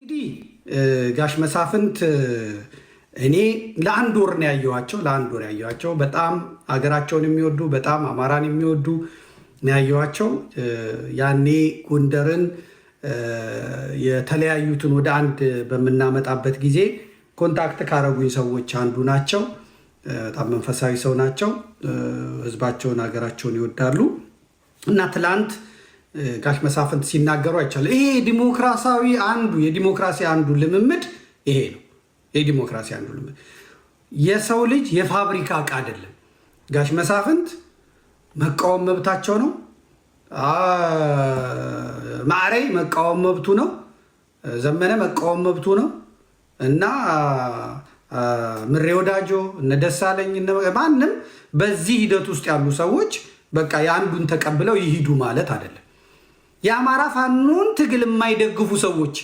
እንግዲህ ጋሽ መሳፍንት እኔ ለአንድ ወር ነው ያየኋቸው። በጣም ሀገራቸውን የሚወዱ በጣም አማራን የሚወዱ ነው ያየኋቸው። ያኔ ጎንደርን የተለያዩትን ወደ አንድ በምናመጣበት ጊዜ ኮንታክት ካረጉኝ ሰዎች አንዱ ናቸው። በጣም መንፈሳዊ ሰው ናቸው። ህዝባቸውን ሀገራቸውን ይወዳሉ እና ትላንት ጋሽ መሳፍንት ሲናገሩ አይቻልም። ይሄ የዲሞክራሲ አንዱ ልምምድ ይሄ ነው። የዲሞክራሲ አንዱ ልምምድ የሰው ልጅ የፋብሪካ ዕቃ አይደለም። ጋሽ መሳፍንት መቃወም መብታቸው ነው። ማዕረይ መቃወም መብቱ ነው። ዘመነ መቃወም መብቱ ነው እና ምሬ ወዳጆ እነ ደሳለኝ ማንም በዚህ ሂደት ውስጥ ያሉ ሰዎች በቃ የአንዱን ተቀብለው ይሂዱ ማለት አይደለም። የአማራ ፋኖን ትግል የማይደግፉ ሰዎች፣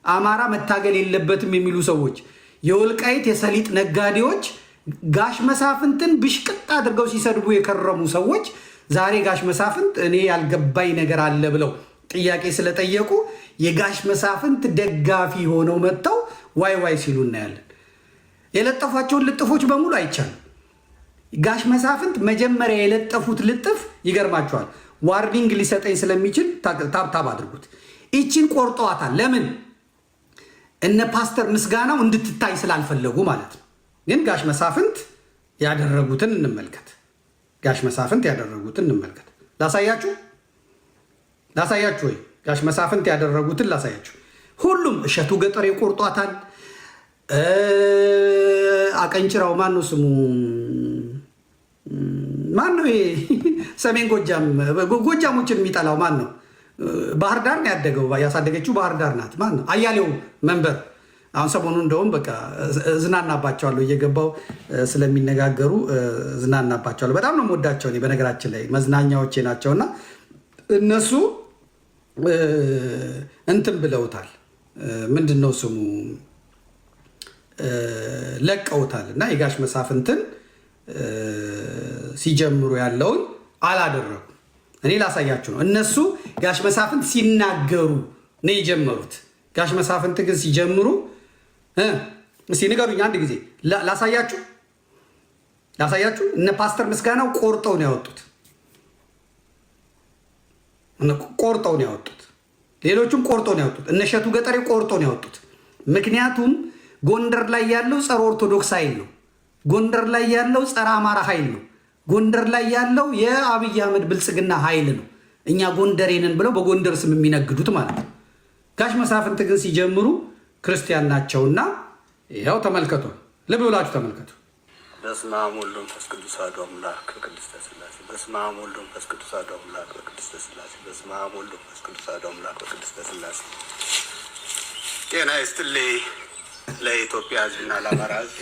አማራ መታገል የለበትም የሚሉ ሰዎች፣ የወልቃይት የሰሊጥ ነጋዴዎች ጋሽ መሳፍንትን ብሽቅጥ አድርገው ሲሰድቡ የከረሙ ሰዎች ዛሬ ጋሽ መሳፍንት እኔ ያልገባኝ ነገር አለ ብለው ጥያቄ ስለጠየቁ የጋሽ መሳፍንት ደጋፊ ሆነው መጥተው ዋይ ዋይ ሲሉ እናያለን። የለጠፏቸውን ልጥፎች በሙሉ አይቻልም። ጋሽ መሳፍንት መጀመሪያ የለጠፉት ልጥፍ ይገርማቸዋል። ዋርኒንግ ሊሰጠኝ ስለሚችል ታብታብ አድርጉት። ይችን ቆርጠዋታል። ለምን? እነ ፓስተር ምስጋናው እንድትታይ ስላልፈለጉ ማለት ነው። ግን ጋሽ መሳፍንት ያደረጉትን እንመልከት። ላሳያችሁ ወይ? ጋሽ መሳፍንት ያደረጉትን ላሳያችሁ። ሁሉም እሸቱ ገጠሬ ቆርጧታል። አቀንጭራው ማን ነው ስሙ? ማን ነው? ሰሜን ጎጃሞችን የሚጠላው ማን ነው? ባህር ዳር ነው ያደገው። ያሳደገችው ባህር ዳር ናት። ማን ነው? አያሌው መንበር። አሁን ሰሞኑ እንደውም በቃ እዝናናባቸዋለሁ፣ እየገባው ስለሚነጋገሩ እዝናናባቸዋለሁ። በጣም ነው የምወዳቸው። በነገራችን ላይ መዝናኛዎቼ ናቸውና እነሱ እንትን ብለውታል። ምንድን ነው ስሙ? ለቀውታል። እና የጋሽ መሳፍንትን ሲጀምሩ ያለውን አላደረጉም። እኔ ላሳያችሁ ነው። እነሱ ጋሽ መሳፍንት ሲናገሩ ነው የጀመሩት። ጋሽ መሳፍንት ግን ሲጀምሩ እስኪ ንገሩኝ አንድ ጊዜ ላሳያችሁ። እነ ፓስተር ምስጋናው ቆርጠው ነው ያወጡት። ሌሎቹም ቆርጠው ነው ያወጡት። እነ እሸቱ ገጠሬ ቆርጠው ነው ያወጡት። ምክንያቱም ጎንደር ላይ ያለው ጸረ ኦርቶዶክስ ኃይል ነው። ጎንደር ላይ ያለው ጸረ አማራ ኃይል ነው። ጎንደር ላይ ያለው የአብይ አህመድ ብልጽግና ኃይል ነው። እኛ ጎንደሬንን ብለው በጎንደር ስም የሚነግዱት ማለት ነው። ጋሽ መሳፍንት ግን ሲጀምሩ ክርስቲያን ናቸውና ይኸው ተመልከቱ። ልብ ብላችሁ ተመልከቱ። በስመ አብ ወወልድ ወመንፈስ ቅዱስ አሐዱ አምላክ በቅድስተ ሥላሴ። በስመ አብ ወወልድ ወመንፈስ ቅዱስ አሐዱ አምላክ በቅድስተ ሥላሴ። በስመ አብ ወወልድ ወመንፈስ ቅዱስ አሐዱ አምላክ በቅድስተ ሥላሴ። ጤና ይስጥልኝ ለኢትዮጵያ ሕዝብና ለአማራ ሕዝብ።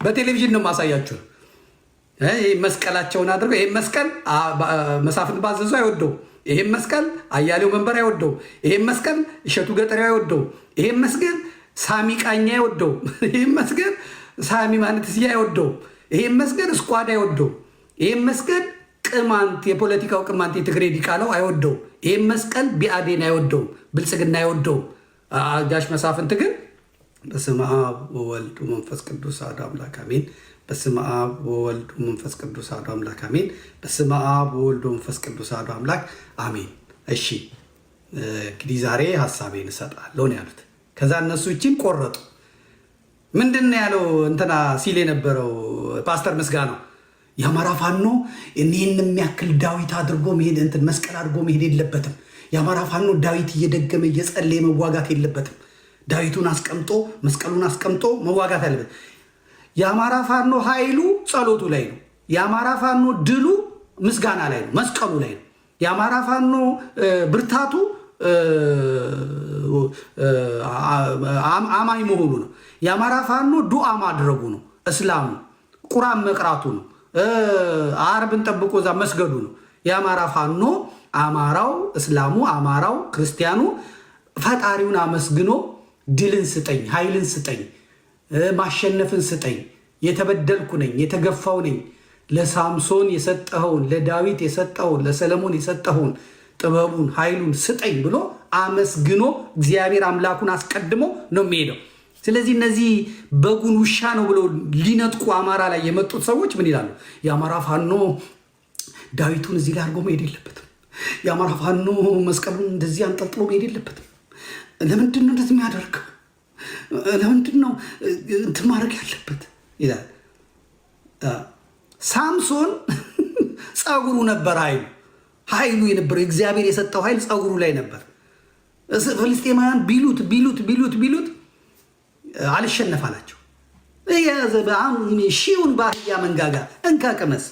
በቴሌቪዥን ነው ማሳያችሁ። መስቀላቸውን አድርገው ይሄን መስቀል መሳፍንት ባዘዙ አይወደው። ይሄን መስቀል አያሌው መንበር አይወደው። ይሄን መስቀል እሸቱ ገጠሬው አይወደው። ይሄን መስቀል ሳሚ ቃኛ አይወደው። ይሄን መስቀል ሳሚ ማለት ሲያ አይወደው። ይሄን መስቀል ስኳድ አይወደው። ይሄን መስቀል ቅማንት የፖለቲካው ቅማንት የትግሬ ዲቃላው አይወደው። ይሄን መስቀል ቢአዴን አይወደው። ብልጽግና አይወደው። ጋሽ መሳፍንት ግን በስመ አብ ወወልድ ወመንፈስ ቅዱስ አሐዱ አምላክ አሜን። በስመ አብ ወወልድ ወመንፈስ ቅዱስ አሐዱ አምላክ አሜን። በስመ አብ ወወልድ ወመንፈስ ቅዱስ አሐዱ አምላክ አሜን። እሺ እንግዲህ ዛሬ ሀሳቤን እሰጣለሁ ነው ያሉት። ከዛ እነሱ እቺን ቆረጡ። ምንድን ነው ያለው እንትና ሲል የነበረው ፓስተር ምስጋናው? የአማራ ፋኖ እኔን የሚያክል ዳዊት አድርጎ መሄድ እንትን መስቀል አድርጎ መሄድ የለበትም። የአማራ ፋኖ ዳዊት እየደገመ እየጸለየ መዋጋት የለበትም። ዳዊቱን አስቀምጦ መስቀሉን አስቀምጦ መዋጋት አለበት። የአማራ ፋኖ ኃይሉ ጸሎቱ ላይ ነው። የአማራ ፋኖ ድሉ ምስጋና ላይ ነው፣ መስቀሉ ላይ ነው። የአማራ ፋኖ ብርታቱ አማኝ መሆኑ ነው። የአማራ ፋኖ ዱዓ ማድረጉ ነው። እስላሙ ቁርአን መቅራቱ ነው። አርብን ጠብቆ እዛ መስገዱ ነው። የአማራ ፋኖ አማራው እስላሙ አማራው ክርስቲያኑ ፈጣሪውን አመስግኖ ድልን ስጠኝ፣ ኃይልን ስጠኝ፣ ማሸነፍን ስጠኝ፣ የተበደልኩ ነኝ፣ የተገፋው ነኝ፣ ለሳምሶን የሰጠኸውን፣ ለዳዊት የሰጠኸውን፣ ለሰለሞን የሰጠኸውን ጥበቡን ኃይሉን ስጠኝ ብሎ አመስግኖ እግዚአብሔር አምላኩን አስቀድሞ ነው የሚሄደው። ስለዚህ እነዚህ በጉን ውሻ ነው ብሎ ሊነጥቁ አማራ ላይ የመጡት ሰዎች ምን ይላሉ? የአማራ ፋኖ ዳዊቱን እዚህ ላይ አድርጎ መሄድ የለበትም። የአማራ ፋኖ መስቀሉን እንደዚህ አንጠልጥሎ መሄድ የለበትም። ለምንድን ነው እንደዚህ የሚያደርገው? ለምንድን ነው እንትን ማድረግ ያለበት ይላል። ሳምሶን ጸጉሩ ነበር ኃይሉ የነበረው እግዚአብሔር የሰጠው ኃይል ጸጉሩ ላይ ነበር። ፍልስጤማውያን ቢሉት አልሸነፍ አላቸው። ሺውን ባህያ መንጋጋ እንካ ቅመስ